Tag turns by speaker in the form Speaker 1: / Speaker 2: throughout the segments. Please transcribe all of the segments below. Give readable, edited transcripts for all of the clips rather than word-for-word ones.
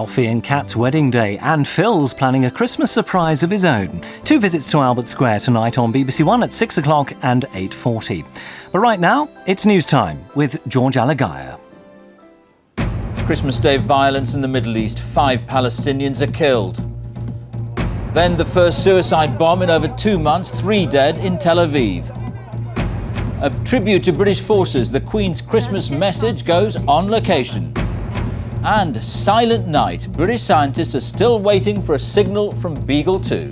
Speaker 1: Alfie and Kat's wedding day, and Phil's planning a Christmas surprise of his own. 2 visits to Albert Square tonight on BBC1 at 6 o'clock and 8:40. But right now, it's news time with George Alagiah.
Speaker 2: Christmas Day violence in the Middle East. 5 Palestinians are killed. Then the first suicide bomb in over 2 months, 3 dead in Tel Aviv. A tribute to British forces, the Queen's Christmas message goes on location. And Silent Night, British scientists are still waiting for a signal from Beagle 2.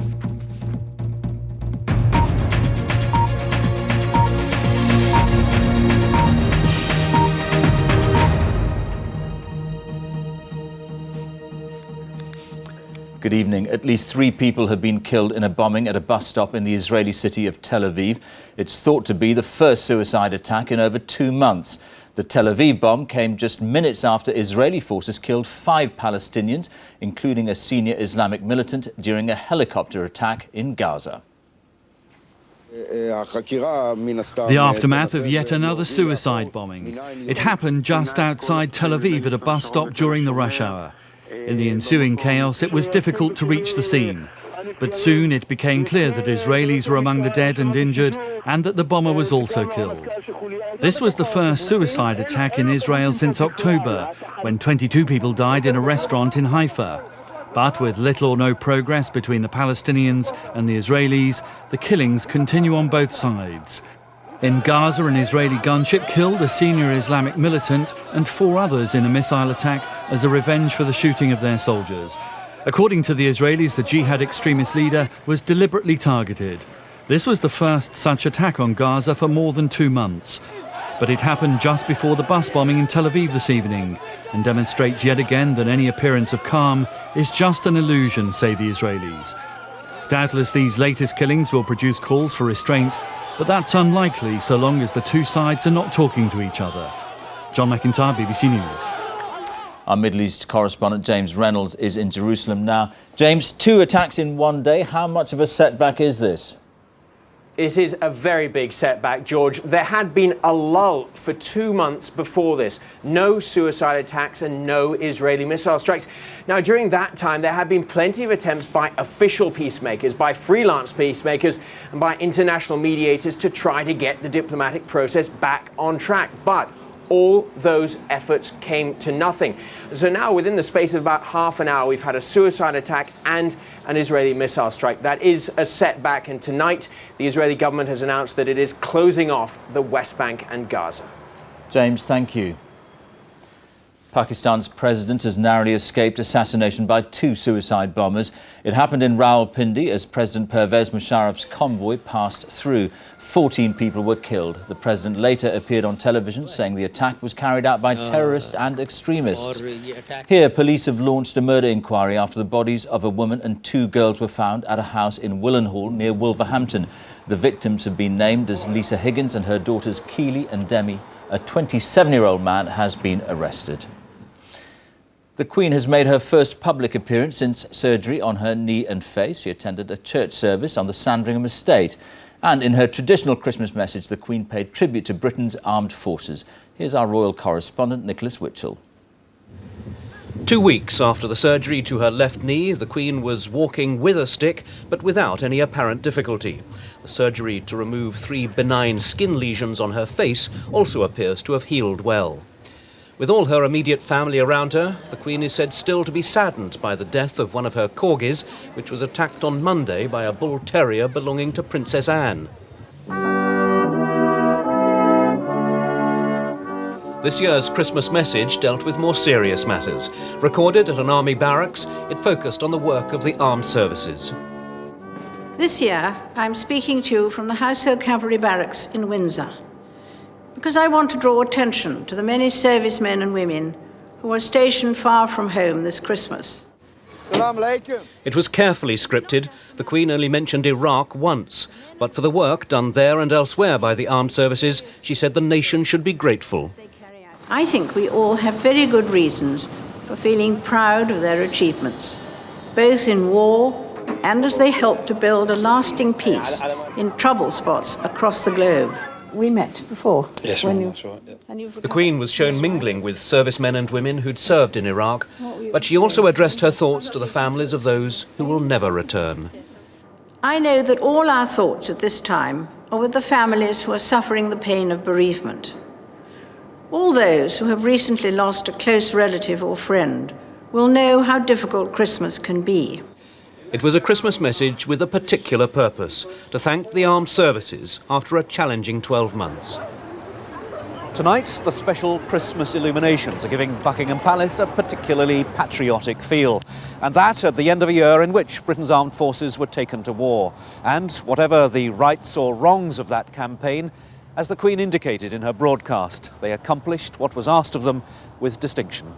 Speaker 2: Good evening. At least 3 people have been killed in a bombing at a bus stop in the Israeli city of Tel Aviv. It's thought to be the first suicide attack in over 2 months. The Tel Aviv bomb came just minutes after Israeli forces killed 5 Palestinians, including a senior Islamic militant, during a helicopter attack in Gaza.
Speaker 3: The aftermath of yet another suicide bombing. It happened just outside Tel Aviv at a bus stop during the rush hour. In the ensuing chaos, it was difficult to reach the scene. But soon it became clear that Israelis were among the dead and injured, and that the bomber was also killed. This was the first suicide attack in Israel since October, when 22 people died in a restaurant in Haifa. But with little or no progress between the Palestinians and the Israelis, the killings continue on both sides. In Gaza, an Israeli gunship killed a senior Islamic militant and 4 others in a missile attack as a revenge for the shooting of their soldiers. According to the Israelis, the jihad extremist leader was deliberately targeted. This was the first such attack on Gaza for more than 2 months. But it happened just before the bus bombing in Tel Aviv this evening, and demonstrates yet again that any appearance of calm is just an illusion, say the Israelis. Doubtless these latest killings will produce calls for restraint, but that's unlikely so long as the 2 sides are not talking to each other. John McIntyre, BBC News.
Speaker 2: Our Middle East correspondent James Reynolds is in Jerusalem now. James, 2 attacks in one day. How much of a setback is this?
Speaker 4: It is a very big setback, George. There had been a lull for 2 months before this. No suicide attacks and no Israeli missile strikes. Now, during that time, there had been plenty of attempts by official peacemakers, by freelance peacemakers, and by international mediators to try to get the diplomatic process back on track. But all those efforts came to nothing. So now, within the space of about half an hour, we've had a suicide attack and an Israeli missile strike. That is a setback, and tonight the Israeli government has announced that it is closing off the West Bank and Gaza.
Speaker 2: James, thank you. Pakistan's president has narrowly escaped assassination by 2 suicide bombers. It happened in Rawalpindi as President Pervez Musharraf's convoy passed through. 14 people were killed. The president later appeared on television saying the attack was carried out by terrorists and extremists. Here, police have launched a murder inquiry after the bodies of a woman and 2 girls were found at a house in Willenhall near Wolverhampton. The victims have been named as Lisa Higgins and her daughters Keely and Demi. A 27-year-old man has been arrested. The Queen has made her first public appearance since surgery on her knee and face. She attended a church service on the Sandringham estate. And in her traditional Christmas message, the Queen paid tribute to Britain's armed forces. Here's our royal correspondent, Nicholas Witchell.
Speaker 5: 2 weeks after the surgery to her left knee, the Queen was walking with a stick, but without any apparent difficulty. The surgery to remove 3 benign skin lesions on her face also appears to have healed well. With all her immediate family around her, the Queen is said still to be saddened by the death of one of her corgis, which was attacked on Monday by a bull terrier belonging to Princess Anne. This year's Christmas message dealt with more serious matters. Recorded at an army barracks, it focused on the work of the armed services.
Speaker 6: This year, I'm speaking to you from the Household Cavalry Barracks in Windsor, because I want to draw attention to the many servicemen and women who are stationed far from home this Christmas.
Speaker 5: It was carefully scripted. The Queen only mentioned Iraq once, but for the work done there and elsewhere by the armed services, she said the nation should be grateful.
Speaker 6: I think we all have very good reasons for feeling proud of their achievements, both in war and as they help to build a lasting peace in trouble spots across the globe. We met before.
Speaker 7: Yes, that's right. Yeah.
Speaker 5: The Queen was shown mingling with servicemen and women who'd served in Iraq. But she also addressed her thoughts to the families of those who will never return.
Speaker 6: I know that all our thoughts at this time are with the families who are suffering the pain of bereavement. All those who have recently lost a close relative or friend will know how difficult Christmas can be.
Speaker 5: It was a Christmas message with a particular purpose, to thank the armed services after a challenging 12 months. Tonight, the special Christmas illuminations are giving Buckingham Palace a particularly patriotic feel. And that at the end of a year in which Britain's armed forces were taken to war. And whatever the rights or wrongs of that campaign, as the Queen indicated in her broadcast, they accomplished what was asked of them with distinction.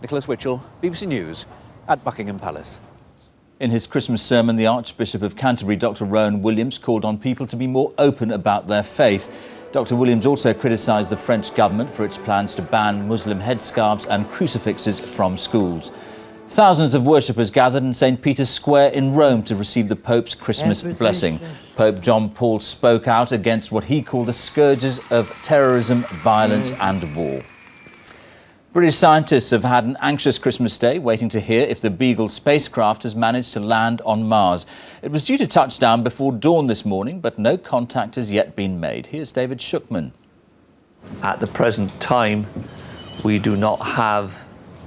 Speaker 5: Nicholas Witchell, BBC News, at Buckingham Palace.
Speaker 2: In his Christmas sermon, the Archbishop of Canterbury, Dr. Rowan Williams, called on people to be more open about their faith. Dr. Williams also criticised the French government for its plans to ban Muslim headscarves and crucifixes from schools. Thousands of worshippers gathered in St. Peter's Square in Rome to receive the Pope's Christmas blessing. Pope John Paul spoke out against what he called the scourges of terrorism, violence and war. British scientists have had an anxious Christmas day, waiting to hear if the Beagle spacecraft has managed to land on Mars. It was due to touchdown before dawn this morning, but no contact has yet been made. Here's David Shukman.
Speaker 7: At the present time, we do not have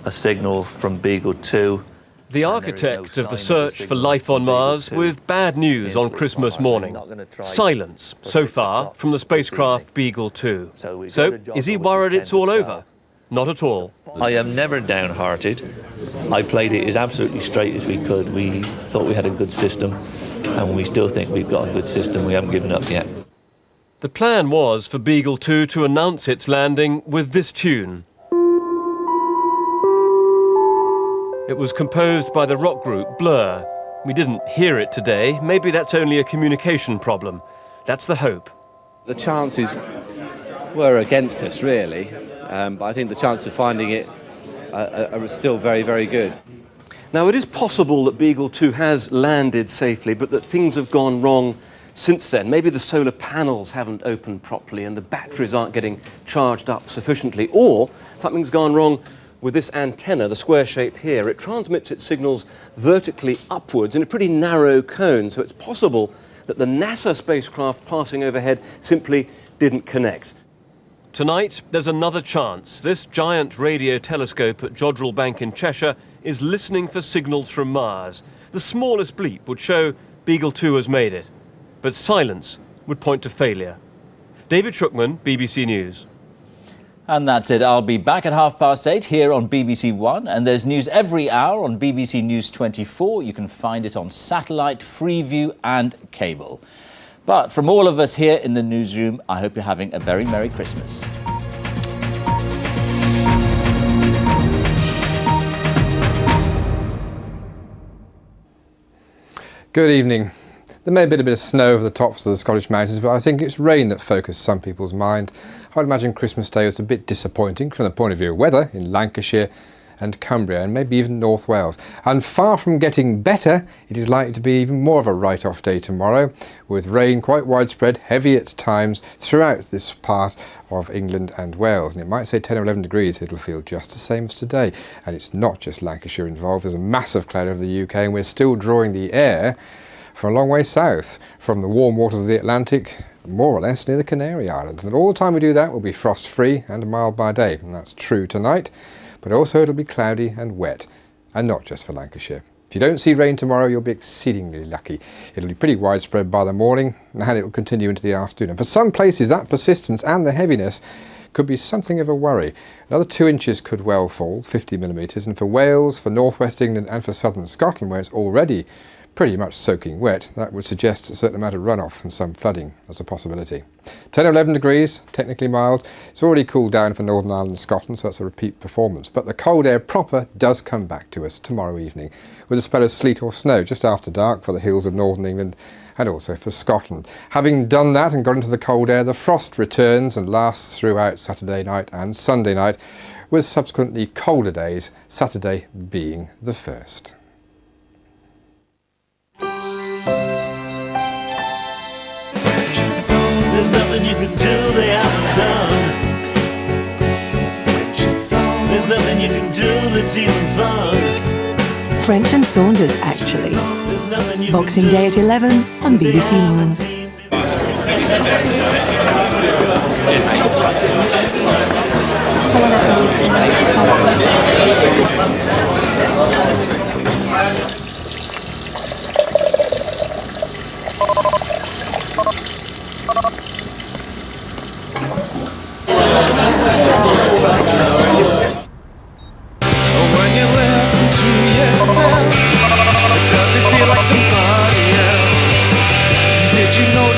Speaker 7: a signal from Beagle 2.
Speaker 8: The architect of the search for life on Mars with bad news on Christmas morning. Silence, so far, from the spacecraft Beagle 2. So, is he worried it's all over? Not at all.
Speaker 7: I am never downhearted. I played it as absolutely straight as we could. We thought we had a good system, and we still think we've got a good system. We haven't given up yet.
Speaker 8: The plan was for Beagle 2 to announce its landing with this tune. It was composed by the rock group Blur. We didn't hear it today. Maybe that's only a communication problem. That's the hope.
Speaker 9: The chances were against us, really. But I think the chance of finding it are still very, very good.
Speaker 8: Now, it is possible that Beagle 2 has landed safely, but that things have gone wrong since then. Maybe the solar panels haven't opened properly and the batteries aren't getting charged up sufficiently, or something's gone wrong with this antenna, the square shape here. It transmits its signals vertically upwards in a pretty narrow cone, so it's possible that the NASA spacecraft passing overhead simply didn't connect. Tonight, there's another chance. This giant radio telescope at Jodrell Bank in Cheshire is listening for signals from Mars. The smallest bleep would show Beagle 2 has made it, but silence would point to failure. David Shukman, BBC News.
Speaker 2: And that's it. I'll be back at 8:30 here on BBC1, and there's news every hour on BBC News 24. You can find it on satellite, Freeview and cable. But from all of us here in the newsroom, I hope you're having a very Merry Christmas.
Speaker 10: Good evening. There may have been a bit of snow over the tops of the Scottish mountains, but I think it's rain that focused some people's mind. I would imagine Christmas Day was a bit disappointing from the point of view of weather in Lancashire and Cumbria and maybe even North Wales. And far from getting better, it is likely to be even more of a write-off day tomorrow, with rain quite widespread, heavy at times throughout this part of England and Wales. And it might say 10 or 11 degrees, it'll feel just the same as today. And it's not just Lancashire involved, there's a massive cloud over the UK, and we're still drawing the air for a long way south from the warm waters of the Atlantic, more or less near the Canary Islands. And all the time we do that, we'll be frost-free and mild by day. And that's true tonight. But also it'll be cloudy and wet, and not just for Lancashire. If you don't see rain tomorrow, you'll be exceedingly lucky. It'll be pretty widespread by the morning, and it'll continue into the afternoon. And for some places, that persistence and the heaviness could be something of a worry. Another 2 inches could well fall, 50 millimetres, and for Wales, for northwest England and for southern Scotland, where it's already pretty much soaking wet, that would suggest a certain amount of runoff and some flooding as a possibility. 10 or 11 degrees, technically mild. It's already cooled down for Northern Ireland and Scotland, so that's a repeat performance. But the cold air proper does come back to us tomorrow evening, with a spell of sleet or snow just after dark for the hills of Northern England and also for Scotland. Having done that and got into the cold air, the frost returns and lasts throughout Saturday night and Sunday night, with subsequently colder days, Saturday being the first.
Speaker 11: There's nothing you can do they haven't done. There's nothing you can do that's even fun.
Speaker 12: French and Saunders, actually. Boxing Day at 11 on BBC1.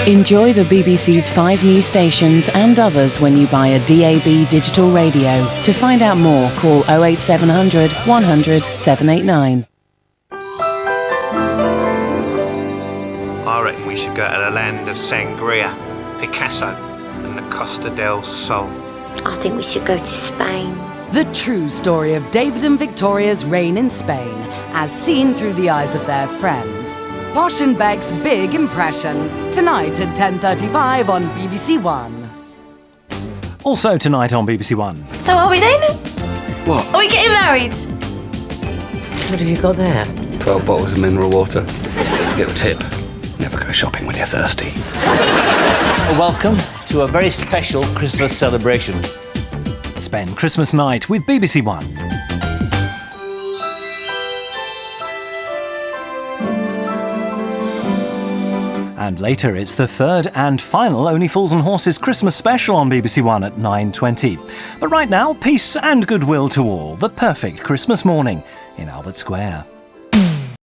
Speaker 13: Enjoy the BBC's 5 news stations and others when you buy a DAB digital radio. To find out more, call 08700 100 789.
Speaker 14: I reckon we should go to the land of Sangria, Picasso and the Costa del Sol.
Speaker 15: I think we should go to Spain.
Speaker 16: The true story of David and Victoria's reign in Spain, as seen through the eyes of their friends. Posh and Beck's Big Impression, tonight at 10:35 on BBC1.
Speaker 1: Also tonight on BBC1.
Speaker 17: So are we then?
Speaker 8: What?
Speaker 17: Are we getting married?
Speaker 18: What have you got there?
Speaker 19: 12 bottles of mineral water. Little tip, never go shopping when you're thirsty.
Speaker 20: Welcome to a very special Christmas celebration.
Speaker 1: Spend Christmas night with BBC1. And later, it's the third and final Only Fools and Horses Christmas special on BBC1 at 9:20. But right now, peace and goodwill to all. The perfect Christmas morning in Albert Square.